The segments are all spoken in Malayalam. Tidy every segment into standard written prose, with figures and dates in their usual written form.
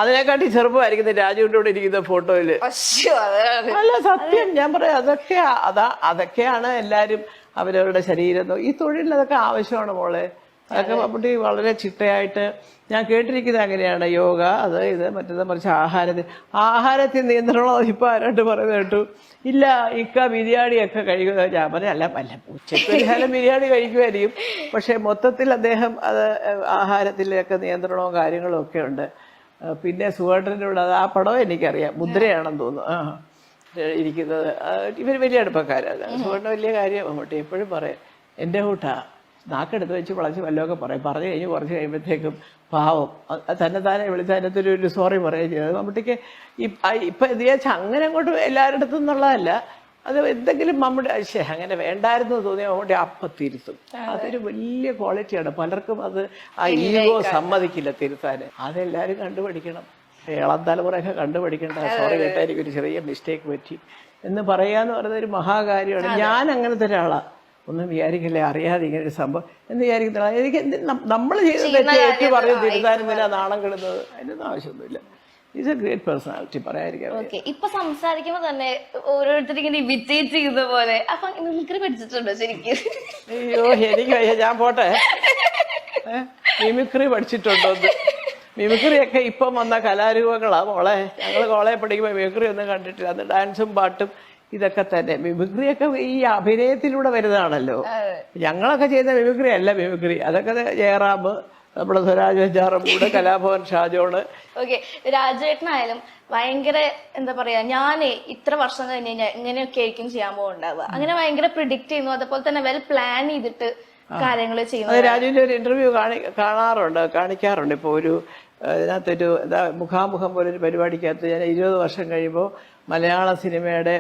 അതിനെക്കാട്ടി ചെറുപ്പമായിരിക്കുന്ന രാജുവിൻ്റെ കൂടെ ഇരിക്കുന്ന ഫോട്ടോയില്. അല്ല സത്യം ഞാൻ പറയാം, അതൊക്കെയാണ് എല്ലാരും അവരവരുടെ ശരീരം. ഈ തൊഴിലിൽ അതൊക്കെ ആവശ്യമാണ് മോളെ. അതൊക്കെ മമ്മൂട്ടി വളരെ ചിട്ടയായിട്ട് ഞാൻ കേട്ടിരിക്കുന്നത് അങ്ങനെയാണ്. യോഗ അത് ഇത് മറ്റേത് മറിച്ച് ആഹാരത്തിൽ നിയന്ത്രണം ഇപ്പൊ ആരാണ്ട് പറയുന്നത് കേട്ടു. ഇല്ല ഇക്ക ബിരിയാണിയൊക്കെ കഴിക്കുന്നത്. ഞാൻ പറയാം അല്ല ഉച്ചയ്ക്ക് ബിരിയാണി കഴിക്കുമായിരിക്കും, പക്ഷെ മൊത്തത്തിൽ അദ്ദേഹം അത് ആഹാരത്തിലൊക്കെ നിയന്ത്രണവും കാര്യങ്ങളും ഒക്കെ ഉണ്ട്. പിന്നെ സുഹേട്ടൻ്റെ കൂടെ ആ പടം എനിക്കറിയാം, മുദ്രയാണെന്ന് തോന്നുന്നു ഇരിക്കുന്നത്. ഇവർ വലിയ അടുപ്പക്കാരാണ്. സുഹേട്ടൻ വലിയ കാര്യം മമ്മൂട്ടി എപ്പോഴും പറയും, എൻ്റെ കൂട്ടാ നാക്കെടുത്ത് വെച്ച് വളച്ച് വല്ലതൊക്കെ പറഞ്ഞു കഴിഞ്ഞ് കുറച്ച് കഴിയുമ്പോഴത്തേക്കും പാവം താനെ വിളിച്ച് അതിനകത്തൊരു സോറി പറയുകയും ചെയ്തത്. മമ്മൂട്ടിക്ക് ഇപ്പം ഇത് വെച്ചാൽ അങ്ങനെ അങ്ങോട്ട് എല്ലാവരുടെ അടുത്തും എന്നുള്ളതല്ല, അത് എന്തെങ്കിലും മമ്മൂട്ടി അങ്ങനെ വേണ്ടായിരുന്നു തോന്നിയാൽ മമ്മൂട്ടി അപ്പം തിരുത്തും. അതൊരു വലിയ ക്വാളിറ്റിയാണ്. പലർക്കും അത് ആ ഈഗോ സമ്മതിക്കില്ല തിരുത്താൻ. അതെല്ലാവരും കണ്ടുപഠിക്കണം. ഇളം തലമുറയൊക്കെ കണ്ടുപഠിക്കേണ്ട. സോറി കേട്ടാ എനിക്കൊരു ചെറിയ മിസ്റ്റേക്ക് പറ്റി എന്ന് പറയാന്ന് പറയുന്നത് ഒരു മഹാകാര്യമാണ്. ഞാൻ അങ്ങനത്തെ ഒരാളാണ്. ഒന്നും വിചാരിക്കില്ലേ അറിയാതെ ഇങ്ങനെ ഒരു സംഭവം എന്ന് വിചാരിക്കുന്നില്ല. എനിക്ക് നമ്മൾ ചെയ്തത് ഏറ്റു പറഞ്ഞ് തിരുത്താനെന്നില്ല നാണം കിടുന്നത്, അതിനൊന്നും ആവശ്യമൊന്നുമില്ല. ഈസ് എ ഗ്രേറ്റ് പേഴ്സണാലിറ്റി, പറയാതിരിക്കാം. ഇപ്പൊ സംസാരിക്കുമ്പോ തന്നെ ഓരോരുത്തർ ഇങ്ങനെ ഇമിറ്റേറ്റ് ചെയ്യുന്ന പോലെ. അപ്പൊ മിമിക്രി പഠിച്ചിട്ടുണ്ടോ ശരിക്കും? അയ്യോ എനിക്ക് ഞാൻ പോട്ടെ, മിമിക്രി പഠിച്ചിട്ടുണ്ടോ? മിമിക്രിയൊക്കെ ഇപ്പം വന്ന കലാരൂപങ്ങളാ മോളെ. ഞങ്ങൾ കോളേജിൽ പഠിക്കുമ്പോൾ മിമിക്രി ഒന്നും കണ്ടിട്ടില്ല. അന്ന് ഡാൻസും പാട്ടും ഇതൊക്കെ തന്നെ. മിമിക്രിയൊക്കെ ഈ അഭിനയത്തിലൂടെ വരുന്നതാണല്ലോ. ഞങ്ങളൊക്കെ ചെയ്യുന്ന മിമിക്രി അല്ല മിമിക്രി. അതൊക്കെ ജയറാം, നമ്മുടെ സ്വരാജ് വെഞ്ചാറും കൂടെ, കലാഭവൻ ഷാജോണ്. ഓക്കെ, രാജേട്ടനായാലും ഭയങ്കര എന്താ പറയാ, ഞാനേ ഇത്ര വർഷം കഴിഞ്ഞ് കഴിഞ്ഞാൽ ഇങ്ങനെയൊക്കെ ആയിരിക്കും ചെയ്യാൻ പോകുന്നുണ്ടാവുക. അങ്ങനെ ഭയങ്കര പ്രിഡിക്റ്റ് ചെയ്യുന്നു. അതുപോലെ തന്നെ വെൽ പ്ലാൻ ചെയ്തിട്ട് കാര്യങ്ങൾ ചെയ്യുന്നു. അത് രാജുവിന്റെ ഒരു ഇന്റർവ്യൂ കാണിക്കാറുണ്ട്. ഇപ്പൊ ഇതിനകത്തൊരു മുഖാമുഖം പോലൊരു പരിപാടിക്കകത്ത് ഞാൻ 20 വർഷം കഴിയുമ്പോൾ മലയാള സിനിമയുടെ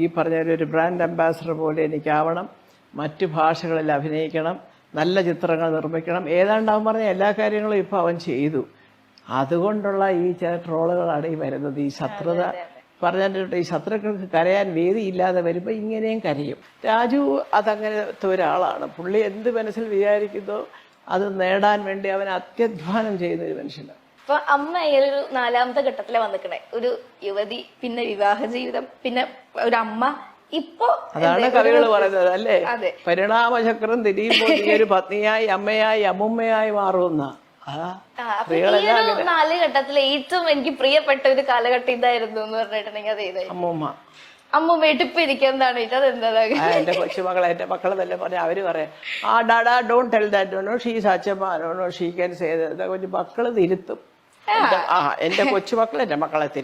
ഈ പറഞ്ഞ ഒരു ബ്രാൻഡ് അംബാസഡർ പോലെ എനിക്കാവണം, മറ്റു ഭാഷകളിൽ അഭിനയിക്കണം, നല്ല ചിത്രങ്ങൾ നിർമ്മിക്കണം, ഏതാണ്ട് അവൻ പറഞ്ഞ എല്ലാ കാര്യങ്ങളും ഇപ്പം അവൻ ചെയ്തു. അതുകൊണ്ടുള്ള ഈ ചില ട്രോളുകളാണ് ഈ വരുന്നത്. ഈ ശത്രുത പറഞ്ഞിട്ട് ഈ ശത്രുക്കൾക്ക് കരയാൻ വേദിയില്ലാതെ വരുമ്പോൾ ഇങ്ങനെയും കരയും. രാജു അതങ്ങനത്തെ ഒരാളാണ്. പുള്ളി എന്ത് മനസ്സിൽ വിചാരിക്കുന്നോ അത് നേടാൻ വേണ്ടി അവൻ അത്യധ്വാനം ചെയ്യുന്ന ഒരു മനുഷ്യനാണ്. ഇപ്പൊ അമ്മ ഒരു 4ാമത്തെ ഘട്ടത്തിലെ വന്നിക്കണേ. ഒരു യുവതി, പിന്നെ വിവാഹ ജീവിതം, പിന്നെ ഒരു അമ്മ. ഇപ്പൊ അതാണ് കവികൾ പറയുന്നത് അല്ലേ, പരിണാമചക്രം തിരിയുമ്പോൾ നീ ഒരു പത്നിയായി, അമ്മയായി, അമ്മുമ്മയായി മാറുന്ന. 4 ഘട്ടത്തിലെ ഏറ്റവും എനിക്ക് പ്രിയപ്പെട്ട ഒരു കാലഘട്ടം ഇതായിരുന്നു എന്ന് പറഞ്ഞിട്ടുണ്ടെങ്കിൽ അത് അമ്മൂമ്മയായിട്ട് ഇപ്പൊ ഇരിക്കുന്നതാണ്. അതെന്താ എന്റെ കൊച്ചുമക്കളെ, എന്റെ മക്കളെ തന്നെ പറഞ്ഞ അവര് പറയാം, ഡാഡാ don't tell that, no she's അച്ഛമ്മ, no she can say that. മക്കള് തിരുത്തും. എന്റെ കൊച്ചുമക്കൾ എന്റെ മക്കളെ തിരുത്തും.